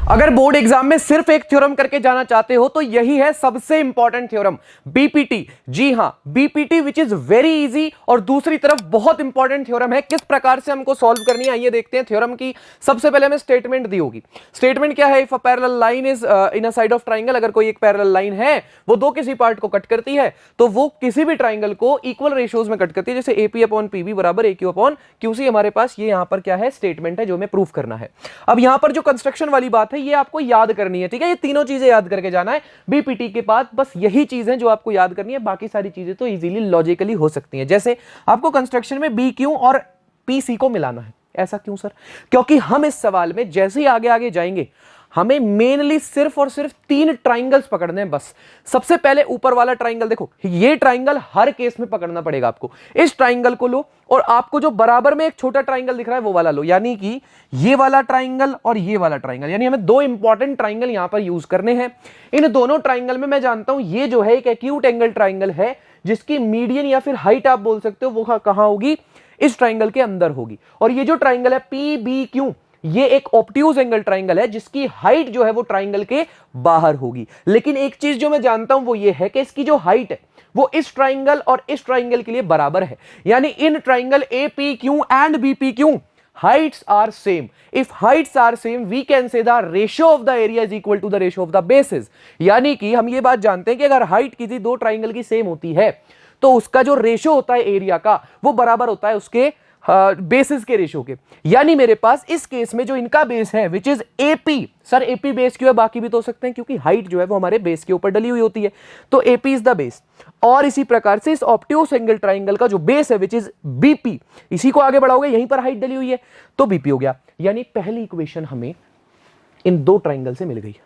अगर board exam में सिर्फ एक थ्योरम करके जाना चाहते हो तो यही है सबसे इंपॉर्टेंट थ्योरम, बीपीटी। जी हां, BPT which is very easy और दूसरी तरफ बहुत इंपॉर्टेंट थ्योरम है। किस प्रकार से हमको सॉल्व करनी है आइए देखते हैं। थ्योरम की सबसे पहले हमें स्टेटमेंट दी होगी। स्टेटमेंट क्या है? If a parallel line is in a side of triangle, अगर कोई एक पैरेलल लाइन है वो दो किसी पार्ट को कट करती है तो वो किसी भी ट्राइंगल को इक्वल रेशियोज में कट करती है, जैसे एपी अपॉन पीबी बराबर एक्यू अपॉन क्यूसी। हमारे पास ये यहां पर क्या है? स्टेटमेंट है जो हमें प्रूफ करना है। अब यहां पर जो कंस्ट्रक्शन वाली बात है ये आपको याद करनी है, ठीक है? ये तीनों चीजें याद करके जाना है बीपीटी के बाद। बस यही चीज है जो आपको याद करनी है, बाकी सारी चीजें तो इजीली लॉजिकली हो सकती हैं। जैसे आपको कंस्ट्रक्शन में बी क्यू और पी सी को मिलाना है। ऐसा क्यों सर? क्योंकि हम इस सवाल में जैसे ही आगे आगे जाएंगे हमें मेनली सिर्फ और सिर्फ तीन ट्राइंगल्स पकड़ने हैं बस। सबसे पहले ऊपर वाला ट्राइंगल देखो, ये ट्राइंगल हर केस में पकड़ना पड़ेगा आपको। इस ट्राइंगल को लो और आपको जो बराबर में एक छोटा ट्राइंगल दिख रहा है वो वाला लो, यानी कि ये वाला ट्राइंगल और ये वाला ट्राइंगल, यानी हमें दो इंपॉर्टेंट ट्राइंगल यहां पर यूज करने हैं। इन दोनों ट्राइंगल में मैं जानता हूं ये जो है एक एक्यूट एंगल ट्राइंगल है जिसकी मीडियन या फिर हाइट आप बोल सकते हो वो कहां होगी? इस ट्राइंगल के अंदर होगी। और ये जो ट्राइंगल है पी बी क्यू, ये एक ऑब्ट्यूज एंगल ट्राइंगल है जिसकी हाइट जो है वो ट्राइंगल के बाहर होगी। लेकिन एक चीज जो मैं जानता हूं वो ये है कि इसकी जो हाइट है वो इस ट्राइंगल और इस ट्राइंगल के लिए बराबर है, यानी in triangle A P Q and B P Q heights are same. If heights are same, we can say the ratio of the area is equal to the ratio of the bases. यानी कि हम ये बात जानते हैं कि अगर height किसी दो ट्राइंगल की सेम होती है तो उसका जो रेशियो होता है एरिया का वो बराबर होता है उसके बेसिस के रेशियो के। यानी मेरे पास इस केस में जो इनका बेस है which is AP, sir AP base क्यों है? बाकी भी तो हो सकते हैं क्योंकि हाइट जो है वो हमारे बेस के ऊपर डली हुई होती है, तो एपी इज द बेस। और इसी प्रकार से इस ऑब्ट्यूज एंगल ट्राइंगल का जो बेस है विच इज बीपी, इसी को आगे बढ़ाओगे यहीं पर हाइट डली हुई है तो बीपी हो गया। यानी पहली इक्वेशन हमें इन दो ट्राइंगल से मिल गई।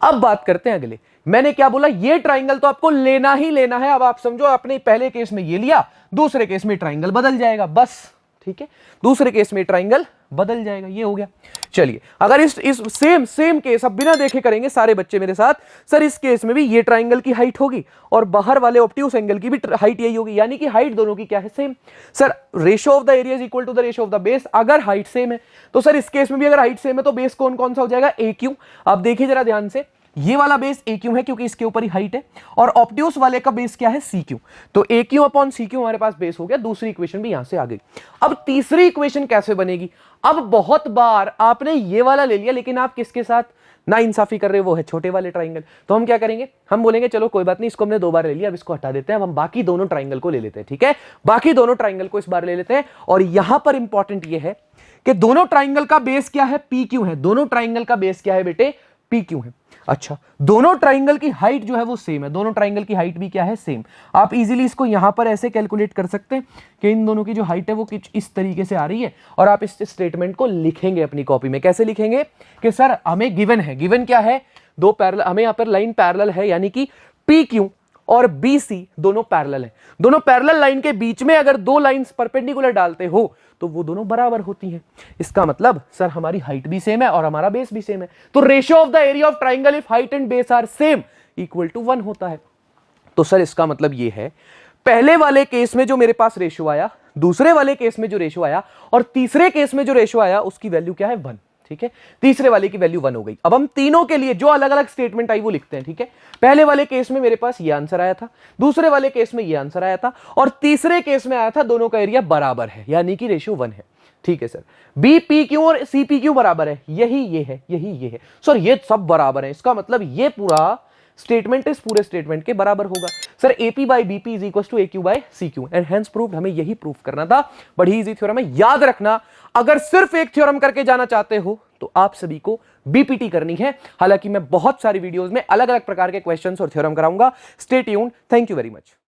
अब बात करते हैं अगले। मैंने क्या बोला? ये ट्राइंगल तो आपको लेना ही लेना है। अब आप समझो आपने पहले केस में ये लिया, दूसरे केस में ट्राइंगल बदल जाएगा बस, ठीक है? दूसरे केस में ट्राइंगल बदल जाएगा, ये हो गया। चलिए अगर इस सेम केस अब बिना देखे करेंगे सारे बच्चे मेरे साथ। सर इस केस में भी ये ट्राइंगल की हाइट होगी और बाहर वाले ऑब्ट्यूज एंगल की भी हाइट यही होगी, यानी कि हाइट दोनों की क्या है? Same. Sir ratio of the area is equal to the ratio of the base. अगर हाइट सेम है तो सर इस केस में भी अगर हाइट सेम है तो बेस कौन कौन सा हो जाएगा? ए क्यू। अब देखिए जरा ध्यान से, ये वाला बेस ए क्यू है क्योंकि इसके ऊपर ही हाइट है, और ऑब्ट्यूज वाले का बेस क्या है? C Q. तो A Q upon C Q हमारे पास बेस हो गया। दूसरी इक्वेशन भी यहां से आ गई। अब तीसरी इक्वेशन कैसे बनेगी? अब बहुत बार आपने ये वाला ले लिया लेकिन आप किसके साथ ना इंसाफी कर रहे हो? वो है छोटे वाले ट्राइंगल। तो हम क्या करेंगे? हम बोलेंगे चलो कोई बात नहीं, इसको हमने दो बार ले लिया, अब इसको हटा देते हैं, अब हम बाकी दोनों ट्राइंगल को ले लेते हैं, ठीक है? बाकी दोनों ट्राइंगल को इस बार ले लेते हैं। और यहां पर इंपॉर्टेंट ये है कि दोनों ट्राइंगल का बेस क्या है? पी क्यू है। दोनों ट्राइंगल का बेस क्या है बेटे? पी क्यू है। अच्छा, दोनों ट्राइंगल की हाइट जो है वो सेम है। दोनों ट्राइंगल की हाइट भी क्या है? सेम। आप इजीली इसको यहां पर ऐसे कैलकुलेट कर सकते हैं कि इन दोनों की जो हाइट है वो कुछ इस तरीके से आ रही है, और आप इस स्टेटमेंट को लिखेंगे अपनी कॉपी में। कैसे लिखेंगे? कि सर हमें गिवन है, गिवन क्या है? दो पैरेलल, हमें यहां पर लाइन पैरेलल है, यानी कि पी क्यू और बी सी दोनों पैरेलल है। दोनों पैरेलल लाइन के बीच में अगर दो लाइंस परपेंडिकुलर डालते हो तो वो दोनों बराबर होती हैं। इसका मतलब सर हमारी हाइट भी सेम है और हमारा बेस भी सेम है, तो ratio of the area of triangle if height and base are same equal to 1 होता है। तो सर इसका मतलब ये है पहले वाले केस में जो मेरे पास रेशियो आया, दूसरे वाले केस में जो रेशियो आया, और तीसरे केस में जो रेशियो आया उसकी वैल्यू क्या है? 1, ठीक है? तीसरे वाले की वैल्यू 1 हो गई। अब हम तीनों के लिए जो अलग अलग स्टेटमेंट आई वो लिखते हैं, ठीक है? पहले वाले केस में मेरे पास ये आंसर आया था, दूसरे वाले केस में ये आंसर आया था, और तीसरे केस में आया था दोनों का एरिया बराबर है, यानी कि रेशियो 1 है, ठीक है सर? बी पी क्यू और सी पी क्यू बराबर है, यही ये है, यही ये है। सर ये सब बराबर है, इसका मतलब ये पूरा स्टेटमेंट इस पूरे स्टेटमेंट के बराबर होगा। Sir AP by BP is equal to AQ by C Q, and hence proved. हमें यही प्रूफ करना था। बड़ी इजी थ्योरम है, याद रखना। अगर सिर्फ एक थ्योरम करके जाना चाहते हो तो आप सभी को बीपीटी करनी है। हालांकि मैं बहुत सारी वीडियोस में अलग अलग प्रकार के क्वेश्चंस और थ्योरम कराऊंगा। Stay tuned. Thank you very much.